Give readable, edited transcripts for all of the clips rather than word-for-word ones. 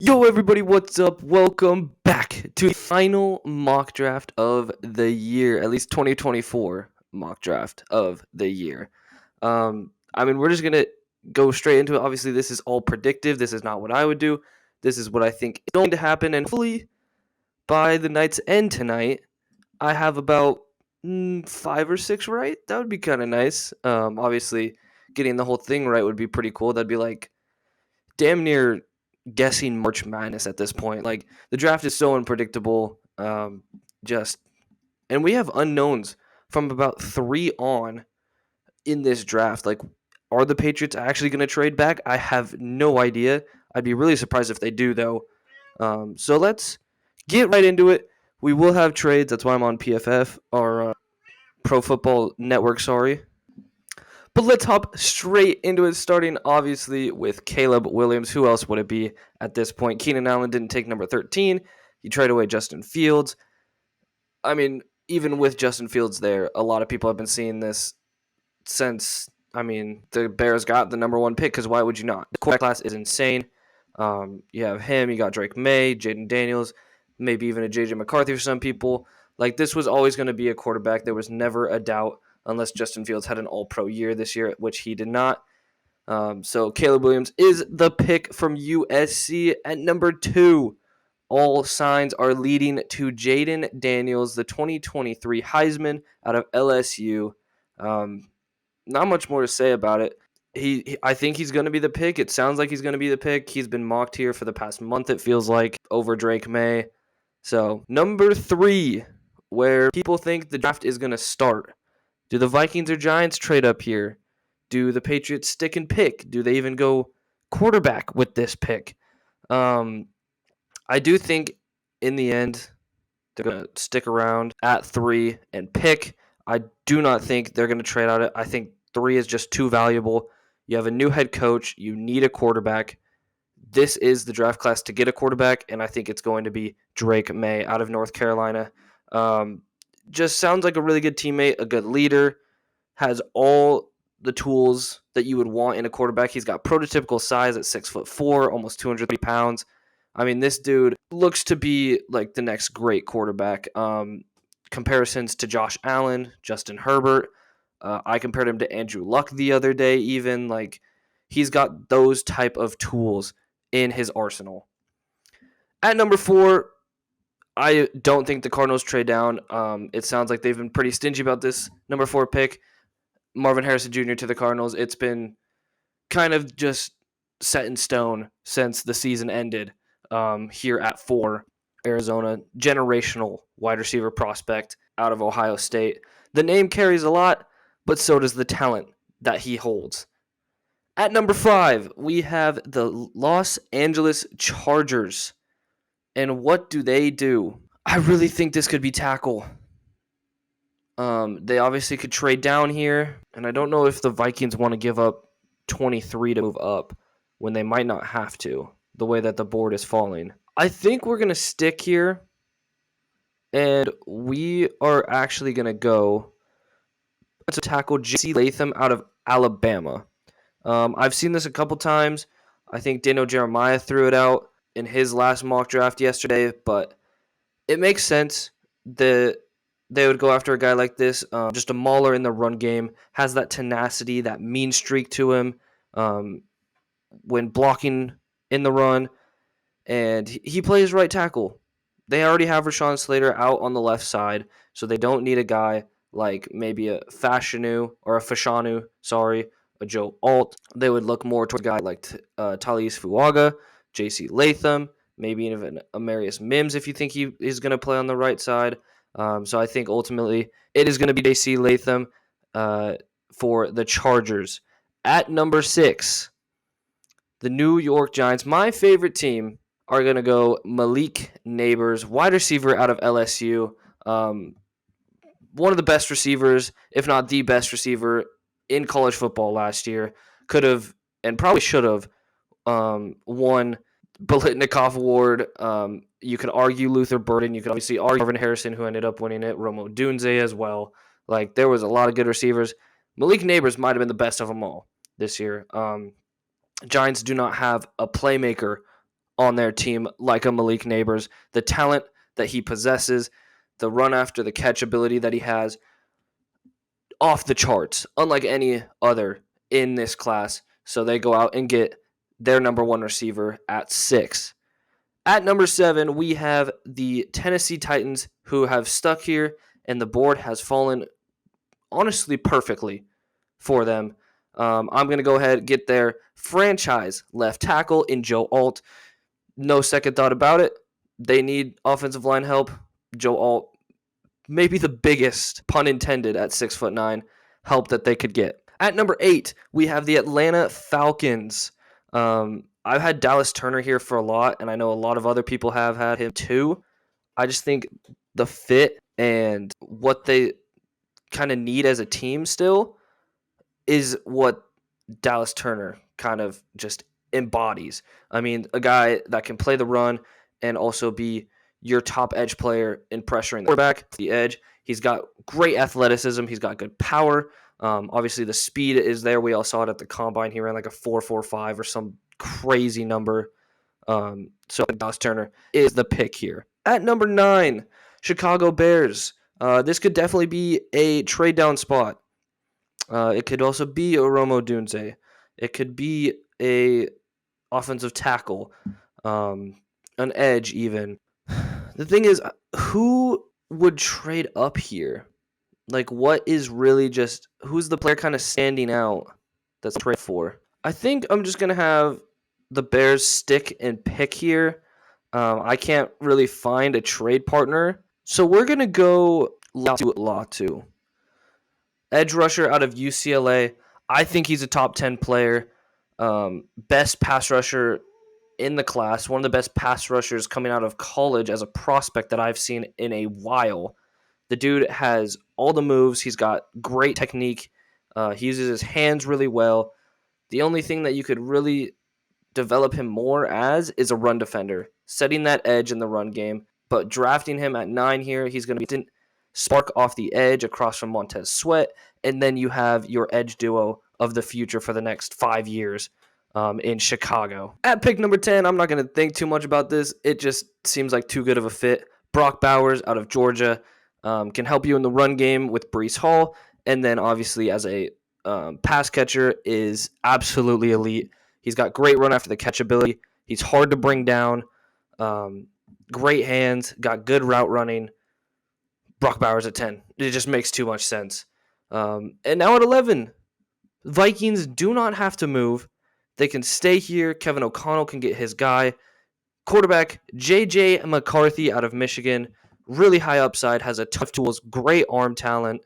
Yo, everybody, what's up? Welcome back to the final mock draft of the year, at least 2024 mock draft of the year. We're just going to go straight into it. Obviously, this is all predictive. This is not what I would do. This is what I think is going to happen. And hopefully, by the night's end tonight, I have about five or six right. That would be kind of nice. Obviously, getting the whole thing right would be pretty cool. That'd be like damn near guessing March Madness at this point. Like the draft is so unpredictable. Just and we have unknowns from about 3 on in this draft. Like, are the Patriots actually going to trade back? I have no idea. I'd be really surprised if they do, though. So let's get right into it. We will have trades. That's why I'm on PFF or Pro Football Network. Sorry. But let's hop straight into it, starting obviously with Caleb Williams. Who else would it be at this point? Keenan Allen didn't take number 13. He traded away Justin Fields. I mean, even with Justin Fields there, a lot of people have been seeing this since, the Bears got the number one pick, because why would you not? The quarterback class is insane. You have him, you got Drake May, Jaden Daniels, maybe even a J.J. McCarthy for some people. Like, this was always going to be a quarterback. There was never a doubt, unless Justin Fields had an all-pro year this year, which he did not. So Caleb Williams is the pick from USC at number 2. All signs are leading to Jaden Daniels, the 2023 Heisman out of LSU. Not much more to say about it. I think he's going to be the pick. It sounds like he's going to be the pick. He's been mocked here for the past month, it feels like, over Drake May. So, number 3, where people think the draft is going to start. Do the Vikings or Giants trade up here? Do the Patriots stick and pick? Do they even go quarterback with this pick? I do think in the end they're going to stick around at 3 and pick. I do not think they're going to trade out it. I think 3 is just too valuable. You have a new head coach. You need a quarterback. This is the draft class to get a quarterback, and I think it's going to be Drake May out of North Carolina. Just sounds like a really good teammate, a good leader, has all the tools that you would want in a quarterback. He's got prototypical size at 6'4", almost 230 pounds. I mean, this dude looks to be like the next great quarterback. Comparisons to Josh Allen, Justin Herbert. I compared him to Andrew Luck the other day, even. Like, he's got those type of tools in his arsenal. At number 4, I don't think the Cardinals trade down. It sounds like they've been pretty stingy about this number 4 pick. Marvin Harrison Jr. to the Cardinals. It's been kind of just set in stone since the season ended here at 4. Arizona, generational wide receiver prospect out of Ohio State. The name carries a lot, but so does the talent that he holds. At number 5, we have the Los Angeles Chargers. And what do they do? I really think this could be tackle. They obviously could trade down here, and I don't know if the Vikings want to give up 23 to move up when they might not have to, the way that the board is falling. I think we're going to stick here, and we are actually going to go to tackle J.C. Latham out of Alabama. I've seen this a couple times. I think Daniel Jeremiah threw it out in his last mock draft yesterday, but it makes sense that they would go after a guy like this. Just a mauler in the run game, has that tenacity, that mean streak to him when blocking in the run, and he plays right tackle. They already have Rashawn Slater out on the left side, so they don't need a guy like maybe a Fashanu, a Joe Alt. They would look more towards a guy like Talise Fuaga, J.C. Latham, maybe even Amarius Mims if you think he is going to play on the right side. So I think ultimately it is going to be J.C. Latham for the Chargers. At number 6, the New York Giants, my favorite team, are going to go Malik Nabers, wide receiver out of LSU. One of the best receivers, if not the best receiver in college football last year. Could have and probably should have won Biletnikoff Award. You could argue Luther Burden. You could obviously argue Marvin Harrison, who ended up winning it. Romo Dunze as well. Like, there was a lot of good receivers. Malik Nabers might have been the best of them all this year. Giants do not have a playmaker on their team like a Malik Neighbors. The talent that he possesses, the run after the catch ability that he has, off the charts, unlike any other in this class. So they go out and get their number one receiver at 6. At number 7, we have the Tennessee Titans, who have stuck here, and the board has fallen honestly perfectly for them. I'm going to go ahead and get their franchise left tackle in Joe Alt. No second thought about it. They need offensive line help. Joe Alt, maybe the biggest, pun intended, at 6'9", help that they could get. At number 8, we have the Atlanta Falcons. I've had Dallas Turner here for a lot, and I know a lot of other people have had him too. I just think the fit and what they kind of need as a team still is what Dallas Turner kind of just embodies. I mean, a guy that can play the run and also be your top edge player in pressuring the quarterback, the edge. He's got great athleticism. He's got good power. Obviously, the speed is there. We all saw it at the combine. He ran like a 4.45 or some crazy number. So Dallas Turner is the pick here. At number 9, Chicago Bears. This could definitely be a trade down spot. It could also be a Rome Odunze. It could be a offensive tackle, an edge even. The thing is, who would trade up here? Like, what is really just, who's the player kind of standing out that's trade for? I think I'm just going to have the Bears stick and pick here. I can't really find a trade partner. So we're going to go Latu. Edge rusher out of UCLA. I think he's a top 10 player. Best pass rusher in the class. One of the best pass rushers coming out of college as a prospect that I've seen in a while. The dude has all the moves. He's got great technique. He uses his hands really well. The only thing that you could really develop him more as is a run defender, setting that edge in the run game. But drafting him at 9 here, he's going to be spark off the edge across from Montez Sweat, and then you have your edge duo of the future for the next 5 years in Chicago. At pick number 10, I'm not going to think too much about this. It just seems like too good of a fit. Brock Bowers out of Georgia can help you in the run game with Breece Hall, and then obviously as a pass catcher is absolutely elite. He's got great run after the catch ability. He's hard to bring down. Great hands, got good route running. Brock Bowers at 10. It just makes too much sense. And now at 11, Vikings do not have to move. They can stay here. Kevin O'Connell can get his guy. Quarterback, J.J. McCarthy out of Michigan. Really high upside, has a ton of tools, great arm talent.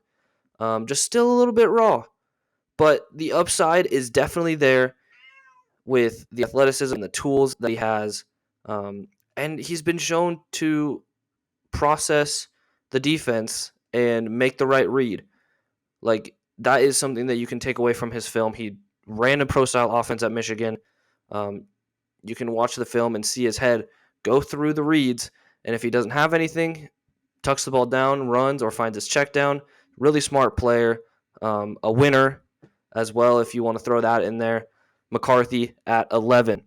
Just still a little bit raw. But the upside is definitely there with the athleticism and the tools that he has. And he's been shown to process the defense and make the right read. Like, that is something that you can take away from his film. He ran a pro-style offense at Michigan. You can watch the film and see his head go through the reads, and if he doesn't have anything, tucks the ball down, runs, or finds his check down. Really smart player. A winner as well, if you want to throw that in there. McCarthy at 11.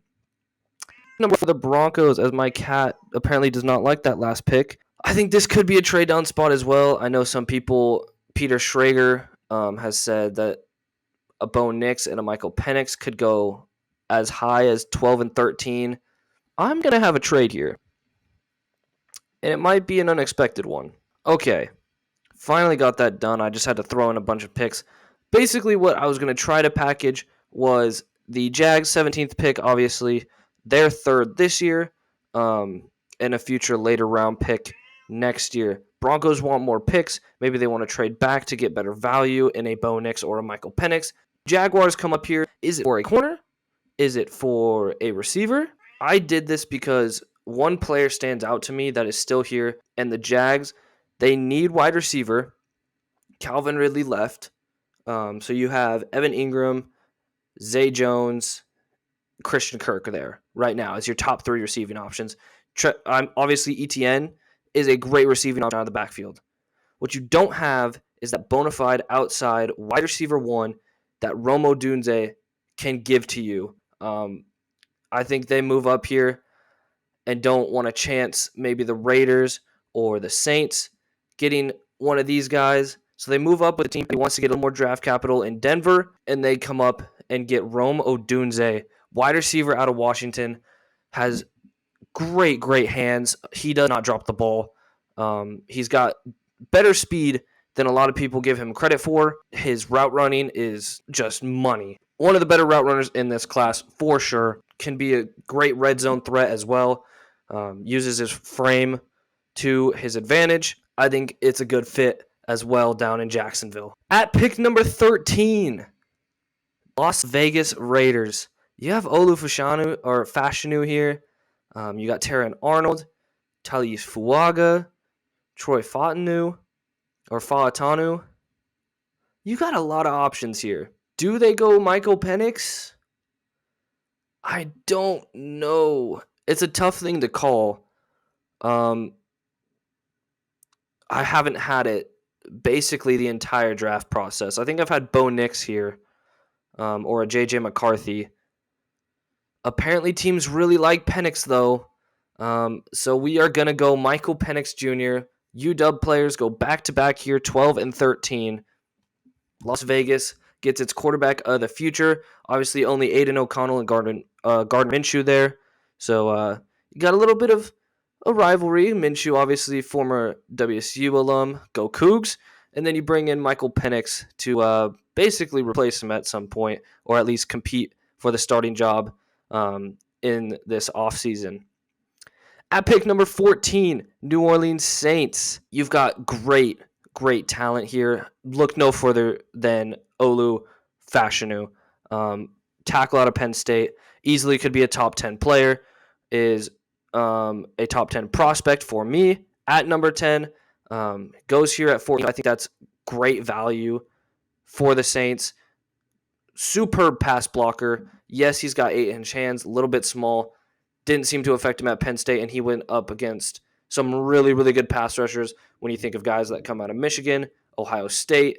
Number for the Broncos, as my cat apparently does not like that last pick. I think this could be a trade down spot as well. I know some people, Peter Schrager has said that a Bo Nix and a Michael Penix could go as high as 12 and 13. I'm going to have a trade here. And it might be an unexpected one. Okay. Finally got that done. I just had to throw in a bunch of picks. Basically, what I was going to try to package was the Jags' 17th pick, obviously, their third this year, and a future later round pick next year. Broncos want more picks. Maybe they want to trade back to get better value in a Bo Nix or a Michael Penix. Jaguars come up here. Is it for a corner? Is it for a receiver? I did this because one player stands out to me that is still here, and the Jags, they need wide receiver. Calvin Ridley left. So you have Evan Ingram, Zay Jones, Christian Kirk there right now as your top 3 receiving options. Obviously, ETN is a great receiving option out of the backfield. What you don't have is that bona fide outside wide receiver 1 that Rome Odunze can give to you. I think they move up here. and don't want to chance maybe the Raiders or the Saints getting one of these guys. So they move up with a team who wants to get a little more draft capital in Denver, and they come up and get Rome Odunze, wide receiver out of Washington, has great hands. He does not drop the ball. He's got better speed than a lot of people give him credit for. His route running is just money. One of the better route runners in this class for sure. Can be a great red zone threat as well. Uses his frame to his advantage. I think it's a good fit as well down in Jacksonville. At pick number 13, Las Vegas Raiders. You have Olu Fashanu here. You got Terran Arnold, Talis Fuaga, Troy Fautanu. You got a lot of options here. Do they go Michael Penix? I don't know. It's a tough thing to call. I haven't had it basically the entire draft process. I think I've had Bo Nix here, or a JJ McCarthy. Apparently teams really like Penix though. So we are going to go Michael Penix Jr. UW players go back-to-back here, 12 and 13. Las Vegas gets its quarterback of the future. Obviously, only Aiden O'Connell and Gardner Minshew there. So you got a little bit of a rivalry. Minshew, obviously, former WSU alum. Go Cougs. And then you bring in Michael Penix to basically replace him at some point, or at least compete for the starting job in this offseason. At pick number 14, New Orleans Saints. You've got great talent here. Look no further than Olu Fashanu. Tackle out of Penn State. Easily could be a top 10 player. Is a top 10 prospect for me at number 10. Goes here at 14. I think that's great value for the Saints. Superb pass blocker. Yes, he's got 8-inch hands. A little bit small. Didn't seem to affect him at Penn State, and he went up against some really good pass rushers when you think of guys that come out of Michigan, Ohio State,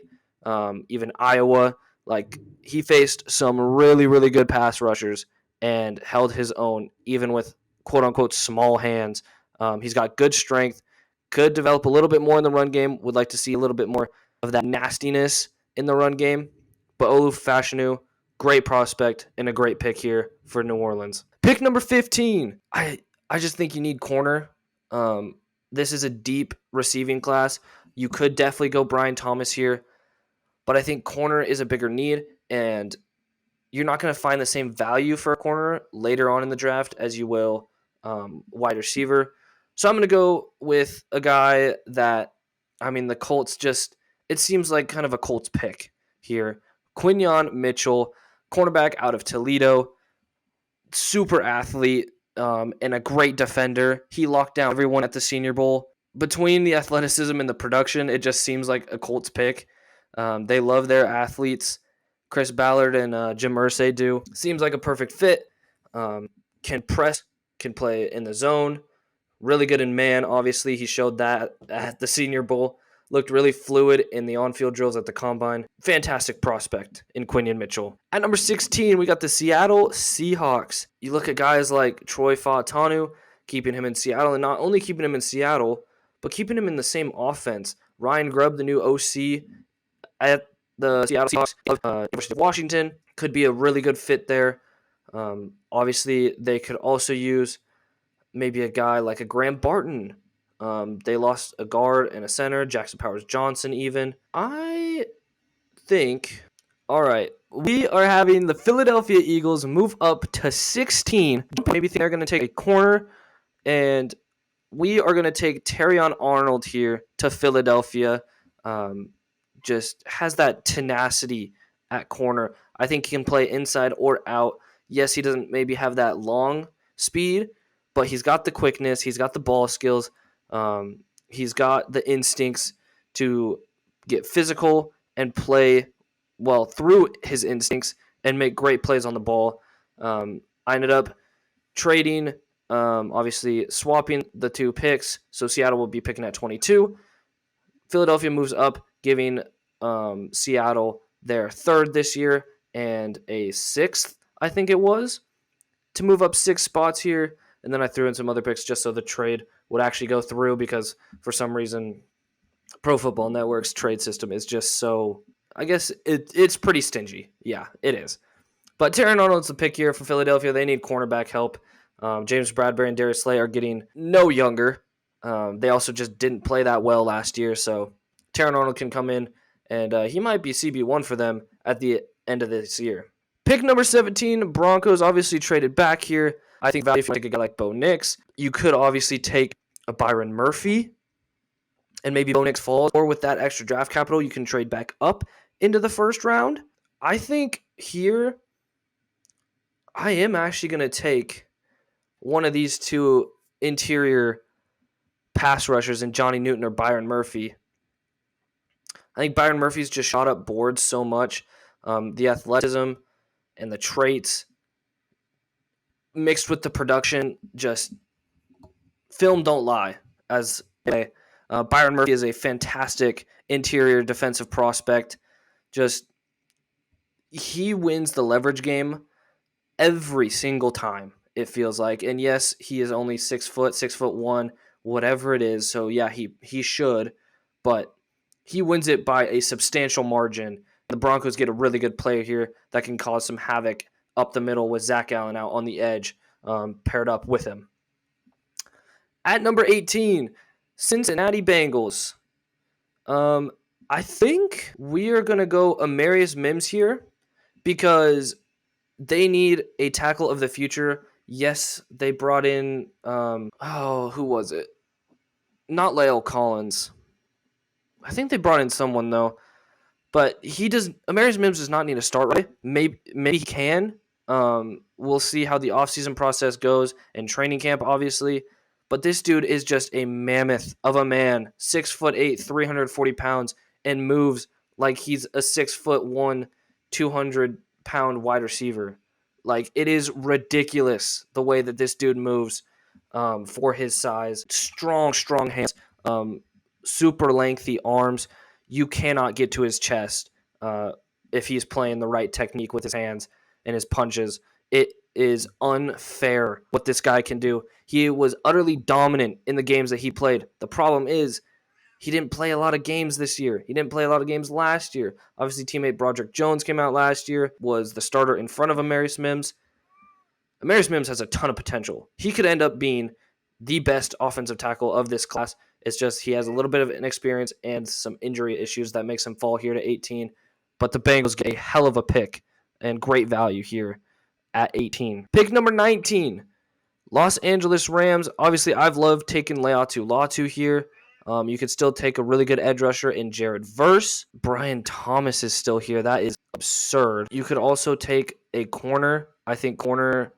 even Iowa. Like, he faced some really good pass rushers and held his own, even with quote-unquote small hands. He's got good strength, could develop a little bit more in the run game, would like to see a little bit more of that nastiness in the run game. But Olu Fashanu, great prospect and a great pick here for New Orleans. Pick number 15. I just think you need corner. This is a deep receiving class. You could definitely go Brian Thomas here, but I think corner is a bigger need, and you're not going to find the same value for a corner later on in the draft as you will wide receiver. So I'm going to go with a guy that, the Colts it seems like kind of a Colts pick here. Quinyon Mitchell, cornerback out of Toledo, super athlete, and a great defender. He locked down everyone at the Senior Bowl. Between the athleticism and the production, it just seems like a Colts pick. They love their athletes. Chris Ballard and Jim Irsay do. Seems like a perfect fit. Can press, can play in the zone. Really good in man, obviously. He showed that at the Senior Bowl. Looked really fluid in the on-field drills at the Combine. Fantastic prospect in Quinyon Mitchell. At number 16, we got the Seattle Seahawks. You look at guys like Troy Fautanu, keeping him in Seattle, and not only keeping him in Seattle, but keeping him in the same offense. Ryan Grubb, the new OC at the Seattle Seahawks, University of Washington, could be a really good fit there. Obviously, they could also use maybe a guy like a Graham Barton. They lost a guard and a center, Jackson Powers Johnson even. I think, all right, we are having the Philadelphia Eagles move up to 16. Maybe they're going to take a corner, and we are going to take Terrion Arnold here to Philadelphia. Just has that tenacity at corner. I think he can play inside or out. Yes, he doesn't maybe have that long speed, but he's got the quickness. He's got the ball skills. He's got the instincts to get physical and play well through his instincts and make great plays on the ball. I ended up trading, obviously swapping the two picks. So Seattle will be picking at 22. Philadelphia moves up, giving Seattle their third this year and a sixth, I think it was, to move up 6 spots here. and then I threw in some other picks just so the trade would actually go through because for some reason Pro Football Network's trade system is just so, I guess it's pretty stingy. Yeah, it is. But Terran Arnold's the pick here for Philadelphia. They need cornerback help. James Bradbury and Darius Slay are getting no younger. They also just didn't play that well last year, so Terran Arnold can come in, and he might be CB1 for them at the end of this year. Pick number 17, Broncos obviously traded back here. I think value if you take a guy like Bo Nix. You could obviously take a Byron Murphy, and maybe Bo Nix falls, or with that extra draft capital, you can trade back up into the first round. I think here I am actually going to take one of these two interior pass rushers in Johnny Newton or Byron Murphy. I think Byron Murphy's just shot up boards so much. The athleticism and the traits mixed with the production, just film don't lie. As Byron Murphy is a fantastic interior defensive prospect. Just he wins the leverage game every single time, it feels like. And yes, he is only 6 foot, 6'1", whatever it is. So yeah, he should, but he wins it by a substantial margin. The Broncos get a really good player here that can cause some havoc up the middle with Zach Allen out on the edge, paired up with him. At number 18, Cincinnati Bengals. I think we are going to go Amarius Mims here because they need a tackle of the future. Yes, they brought in, who was it? Not La'el Collins. I think they brought in someone, though. But Amarius Mims does not need to start right. Maybe he can. We'll see how the offseason process goes and training camp, obviously. But this dude is just a mammoth of a man, 6'8", 340 pounds, and moves like he's a 6'1", 200-pound wide receiver. Like, it is ridiculous the way that this dude moves for his size. Strong hands, super lengthy arms. You cannot get to his chest if he's playing the right technique with his hands and his punches. It is unfair what this guy can do. He was utterly dominant in the games that he played. The problem is he didn't play a lot of games this year. He didn't play a lot of games last year. Obviously, teammate Broderick Jones came out last year, was the starter in front of Amarius Mims. Amarius Mims has a ton of potential. He could end up being the best offensive tackle of this class. It's just he has a little bit of inexperience and some injury issues that makes him fall here to 18. But the Bengals get a hell of a pick and great value here at 18. Pick number 19, Los Angeles Rams. Obviously, I've loved taking Laiatu Latu here. You could still take a really good edge rusher in Jared Verse. Brian Thomas is still here. That is absurd. You could also take a corner. I think corner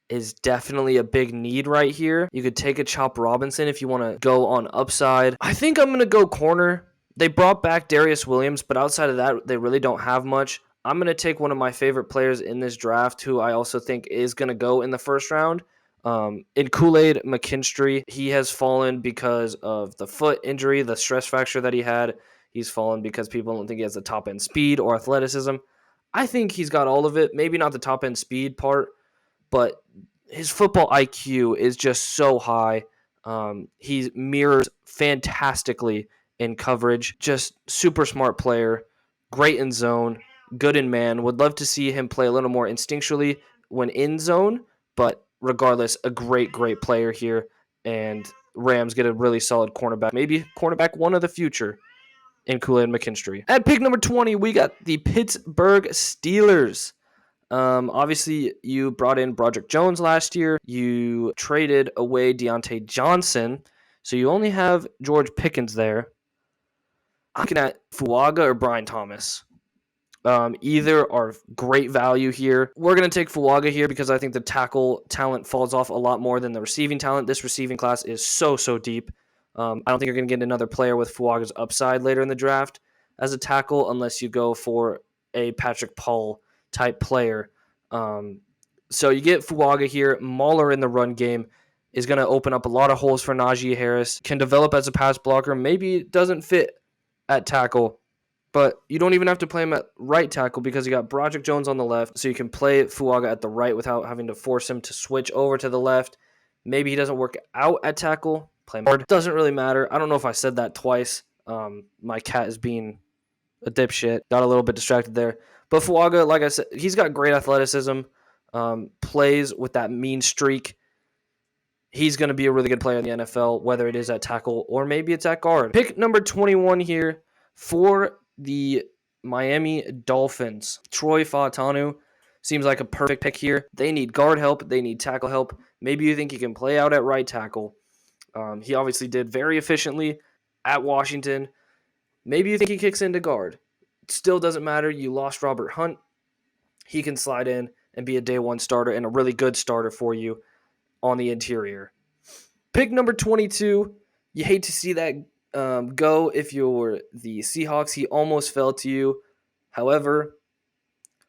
is definitely a big need right here. You could take a Chop Robinson if you want to go on upside. I think I'm going to go corner. They brought back Darius Williams, but outside of that, they really don't have much. I'm going to take one of my favorite players in this draft who I also think is going to go in the first round. In Kool-Aid McKinstry, he has fallen because of the foot injury, the stress fracture that he had. He's fallen because people don't think he has the top-end speed or athleticism. I think he's got all of it. Maybe not the top-end speed part, but his football IQ is just so high. He mirrors fantastically in coverage. Just super smart player. Great in zone. Good in man. Would love to see him play a little more instinctually when in zone, but regardless, a great player here. And Rams get a really solid cornerback. Maybe cornerback one of the future in Kool-Aid McKinstry. At pick number 20, we got the Pittsburgh Steelers. Obviously, you brought in Broderick Jones last year. You traded away Deontay Johnson. So you only have George Pickens there. I'm looking at Fuaga or Brian Thomas. Either are great value here. We're going to take Fuaga here because I think the tackle talent falls off a lot more than the receiving talent. This receiving class is so deep. I don't think you're going to get another player with Fuaga's upside later in the draft as a tackle unless you go for a Patrick Paul type player. So you get Fuaga here. Mauler in the run game is going to open up a lot of holes for Najee Harris. Can develop as a pass blocker. Maybe doesn't fit at tackle. But you don't even have to play him at right tackle because you got Broderick Jones on the left, so you can play Fuaga at the right without having to force him to switch over to the left. Maybe he doesn't work out at tackle. Play him hard. Doesn't really matter. I don't know if I said that twice. My cat is being a dipshit. Got a little bit distracted there. But Fuaga, like I said, he's got great athleticism. Plays with that mean streak. He's going to be a really good player in the NFL, whether it is at tackle or maybe it's at guard. Pick number 21 here for the Miami Dolphins. Troy Fautanu seems like a perfect pick here. They need guard help. They need tackle help. Maybe you think he can play out at right tackle. He obviously did very efficiently at Washington. Maybe you think he kicks into guard. It still doesn't matter. You lost Robert Hunt. He can slide in and be a day one starter and a really good starter for you on the interior. Pick number 22. You hate to see that go if you're the Seahawks. He almost fell to you. However,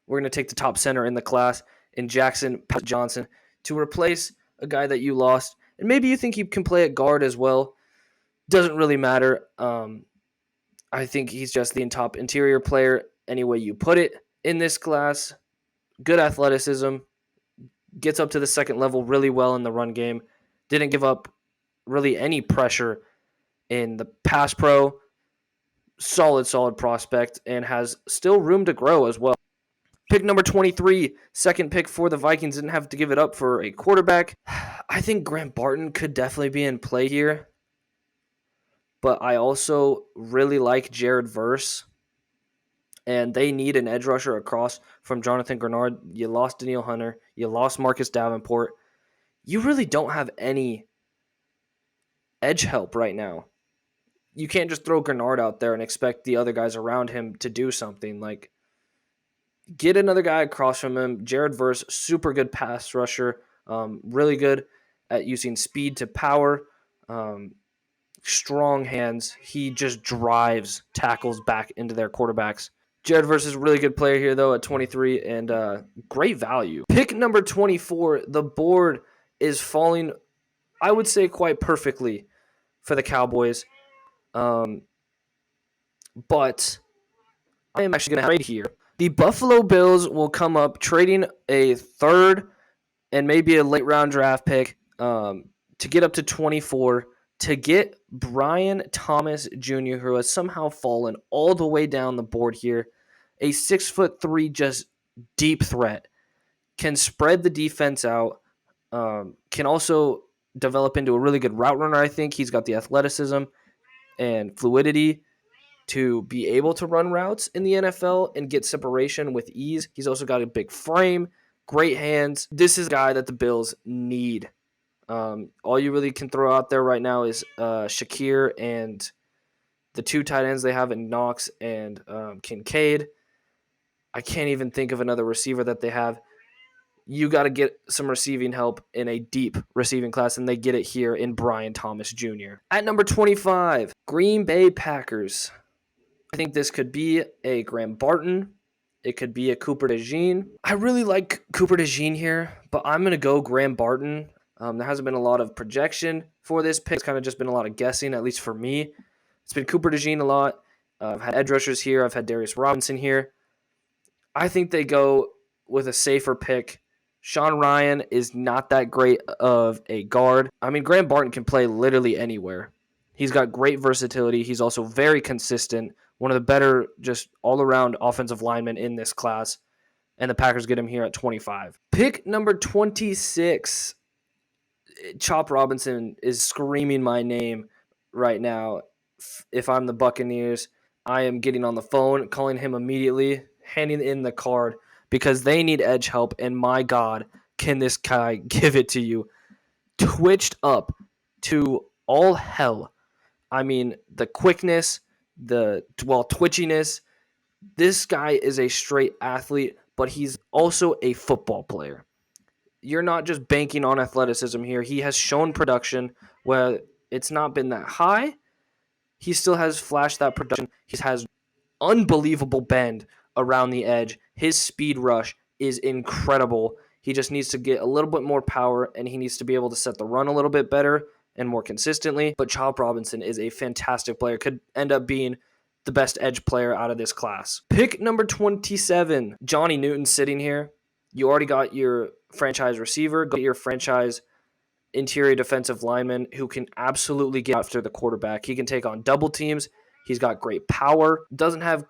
we're going to take the top center in the class in Jackson Johnson to replace a guy that you lost. And maybe you think he can play at guard as well. Doesn't really matter. I think he's just the top interior player any way you put it in this class. Good athleticism. Gets up to the second level really well in the run game. Didn't give up really any pressure in the pass pro. Solid prospect and has still room to grow as well. Pick number 23, second pick for the Vikings. Didn't have to give it up for a quarterback. I think Grant Barton could definitely be in play here. But I also really like Jared Verse. And they need an edge rusher across from Jonathan Grenard. You lost Danielle Hunter. You lost Marcus Davenport. You really don't have any edge help right now. You can't just throw Grenard out there and expect the other guys around him to do something. Like, get another guy across from him. Jared Verse, super good pass rusher. Really good at using speed to power. Strong hands. He just drives tackles back into their quarterbacks. Jared Verse is a really good player here, though, at 23, and great value. Pick number 24, the board is falling, I would say, quite perfectly for the Cowboys. But I am actually going to trade here. The Buffalo Bills will come up trading a third and maybe a late-round draft pick to get up to 24 to get Brian Thomas Jr., who has somehow fallen all the way down the board here. A 6'3", just deep threat. Can spread the defense out. Can also develop into a really good route runner, I think. He's got the athleticism and fluidity to be able to run routes in the NFL and get separation with ease. He's also got a big frame, great hands. This is a guy that the Bills need. All you really can throw out there right now is Shakir and the two tight ends they have in Knox and Kincaid. I can't even think of another receiver that they have. You got to get some receiving help in a deep receiving class, and they get it here in Brian Thomas Jr. At number 25, Green Bay Packers. I think this could be a Graham Barton. It could be a Cooper DeJean. I really like Cooper DeJean here, but I'm going to go Graham Barton. There hasn't been a lot of projection for this pick. It's kind of just been a lot of guessing, at least for me. It's been Cooper DeJean a lot. I've had edge rushers here. I've had Darius Robinson here. I think they go with a safer pick. Sean Ryan is not that great of a guard. I mean, Graham Barton can play literally anywhere. He's got great versatility. He's also very consistent. One of the better just all-around offensive linemen in this class. And the Packers get him here at 25. Pick number 26. Chop Robinson is screaming my name right now. If I'm the Buccaneers, I am getting on the phone, calling him immediately, handing in the card because they need edge help. And my God, can this guy give it to you? Twitched up to all hell. I mean, the quickness, the twitchiness. This guy is a straight athlete, but he's also a football player. You're not just banking on athleticism here. He has shown production where it's not been that high. He still has flashed that production. He has unbelievable bend around the edge. His speed rush is incredible. He just needs to get a little bit more power, and he needs to be able to set the run a little bit better and more consistently. But Chop Robinson is a fantastic player. Could end up being the best edge player out of this class. Pick number 27, Johnny Newton sitting here. You already got your franchise receiver, got your franchise interior defensive lineman who can absolutely get after the quarterback. He can take on double teams. He's got great power. Doesn't have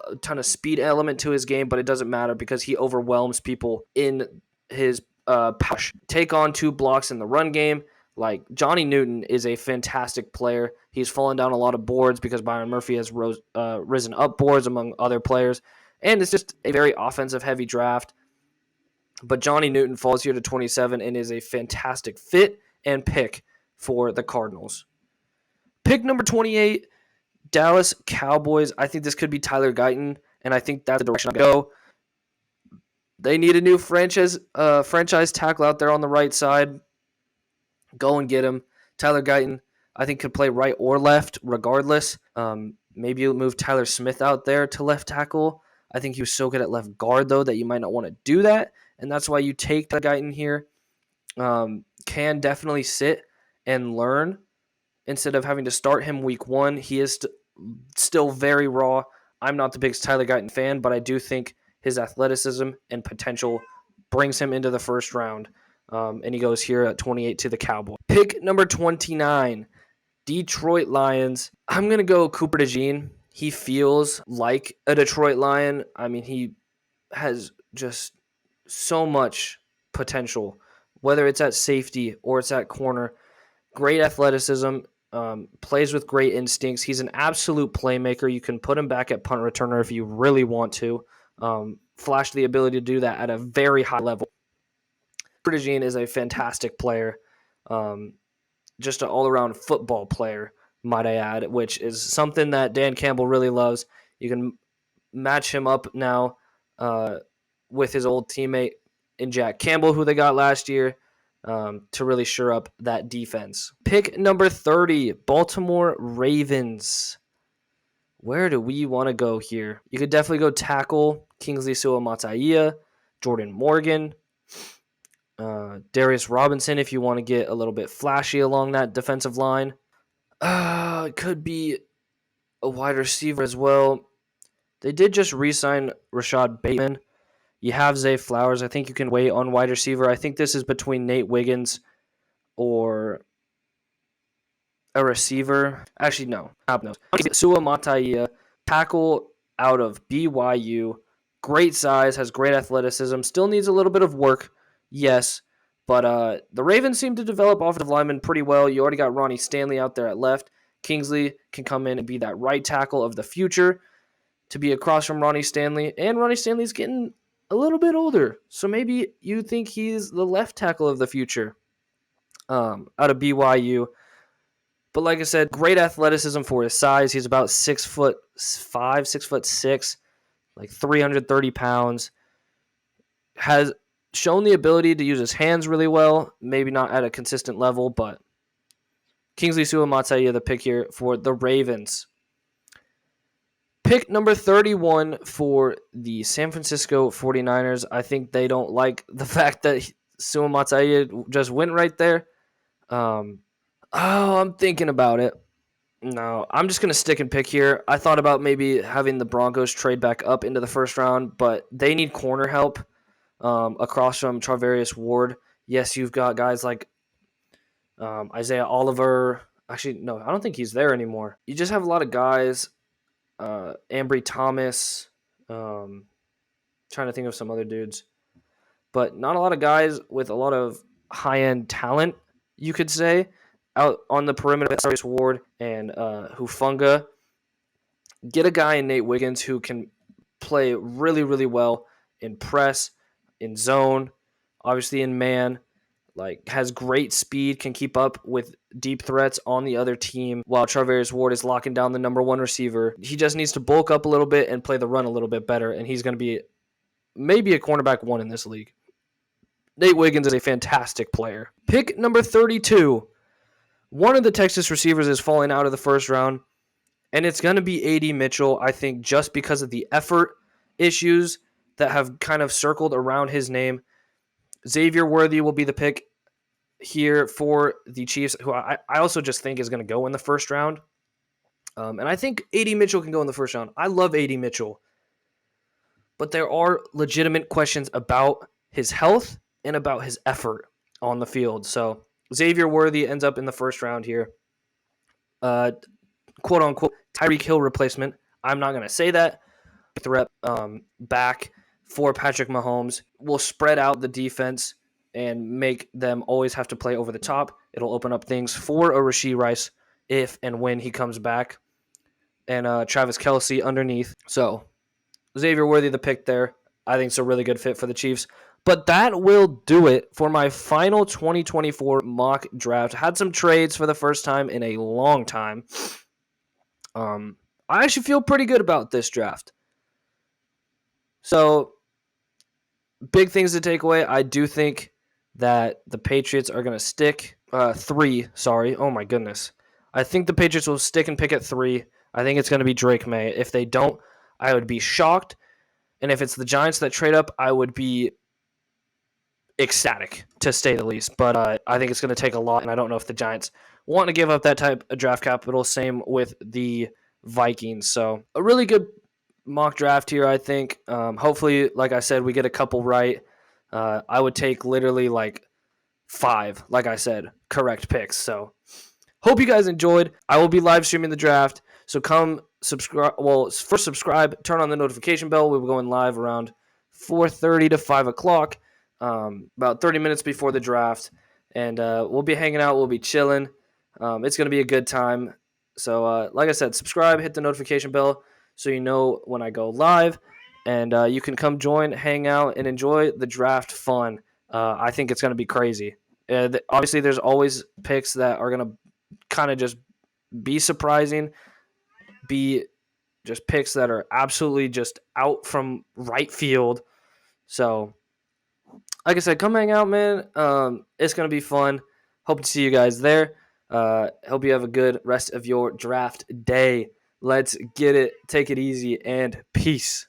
a ton of speed element to his game, but it doesn't matter because he overwhelms people in his push. Take on 2 blocks in the run game. Like, Johnny Newton is a fantastic player. He's fallen down a lot of boards because Byron Murphy has risen up boards among other players. And it's just a very offensive-heavy draft. But Johnny Newton falls here to 27 and is a fantastic fit and pick for the Cardinals. Pick number 28, Dallas Cowboys. I think this could be Tyler Guyton, and I think that's the direction I'm going to go. They need a new franchise tackle out there on the right side. Go and get him. Tyler Guyton, I think, could play right or left regardless. Maybe you'll move Tyler Smith out there to left tackle. I think he was so good at left guard, though, that you might not want to do that. And that's why you take Tyler Guyton here. Can definitely sit and learn instead of having to start him week 1. He is still very raw. I'm not the biggest Tyler Guyton fan, but I do think his athleticism and potential brings him into the first round. And he goes here at 28 to the Cowboys. Pick number 29, Detroit Lions. I'm going to go Cooper DeJean. He feels like a Detroit Lion. I mean, he has just so much potential, whether it's at safety or it's at corner. Great athleticism, plays with great instincts. He's an absolute playmaker. You can put him back at punt returner if you really want to. Flash the ability to do that at a very high level. Cooper DeJean is a fantastic player, just an all-around football player, might I add, which is something that Dan Campbell really loves. You can match him up now with his old teammate in Jack Campbell, who they got last year, to really shore up that defense. Pick number 30, Baltimore Ravens. Where do we want to go here? You could definitely go tackle Kingsley Suamataia, Jordan Morgan, Darius Robinson if you want to get a little bit flashy along that defensive line. It could be a wide receiver as well. They did just re-sign Rashad Bateman. You have Zay Flowers. I think you can wait on wide receiver. I think this is between Nate Wiggins or a receiver. Actually, no. Suamataia, tackle out of BYU. Great size, has great athleticism. Still needs a little bit of work, yes. But the Ravens seem to develop offensive linemen pretty well. You already got Ronnie Stanley out there at left. Kingsley can come in and be that right tackle of the future to be across from Ronnie Stanley. And Ronnie Stanley's getting a little bit older, so maybe you think he's the left tackle of the future out of BYU. But like I said, great athleticism for his size. He's about 6'5", 6'6", like 330 pounds. Has shown the ability to use his hands really well, maybe not at a consistent level, but Kingsley Suamataia, the pick here for the Ravens. Pick number 31 for the San Francisco 49ers. I think they don't like the fact that Suamataia just went right there. I'm thinking about it. No, I'm just going to stick and pick here. I thought about maybe having the Broncos trade back up into the first round, but they need corner help across from Charvarius Ward. Yes, you've got guys like Isaiah Oliver. Actually, no, I don't think he's there anymore. You just have a lot of guys. Ambry Thomas, trying to think of some other dudes, but not a lot of guys with a lot of high-end talent, you could say, out on the perimeter. Cyrus Ward and Hufanga. Get a guy in Nate Wiggins who can play really, really well in press, in zone, obviously in man, like has great speed, can keep up with deep threats on the other team while Charvarius Ward is locking down the number 1 receiver. He just needs to bulk up a little bit and play the run a little bit better, and he's going to be maybe a cornerback 1 in this league. Nate Wiggins is a fantastic player. Pick number 32. One of the Texas receivers is falling out of the first round, and it's going to be A.D. Mitchell, I think, just because of the effort issues that have kind of circled around his name. Xavier Worthy will be the pick here for the Chiefs, who I also just think is going to go in the first round. And I think A.D. Mitchell can go in the first round. I love A.D. Mitchell, but there are legitimate questions about his health and about his effort on the field. So Xavier Worthy ends up in the first round here. Quote unquote Tyreek Hill replacement. I'm not going to say that. Threat back for Patrick Mahomes will spread out the defense and make them always have to play over the top. It'll open up things for a Rashee Rice if and when he comes back. And Travis Kelce underneath. So Xavier Worthy, the pick there. I think it's a really good fit for the Chiefs. But that will do it for my final 2024 mock draft. Had some trades for the first time in a long time. I actually feel pretty good about this draft. So, big things to take away. I do think that the Patriots are going to stick 3. Sorry. Oh, my goodness. I think the Patriots will stick and pick at 3. I think it's going to be Drake May. If they don't, I would be shocked. And if it's the Giants that trade up, I would be ecstatic, to say the least. But I think it's going to take a lot, and I don't know if the Giants want to give up that type of draft capital. Same with the Vikings. So a really good mock draft here, I think. Hopefully, like I said, we get a couple right. I would take literally like 5, like I said, correct picks. So hope you guys enjoyed. I will be live streaming the draft. So come subscribe. Well, first subscribe, turn on the notification bell. We'll be going live around 4:30 to 5 o'clock, about 30 minutes before the draft. And we'll be hanging out. We'll be chilling. It's going to be a good time. So like I said, subscribe, hit the notification bell so you know when I go live. And you can come join, hang out, and enjoy the draft fun. I think it's going to be crazy. Obviously, there's always picks that are going to kind of just be surprising, be just picks that are absolutely just out from right field. So, like I said, come hang out, man. It's going to be fun. Hope to see you guys there. Hope you have a good rest of your draft day. Let's get it. Take it easy, and peace.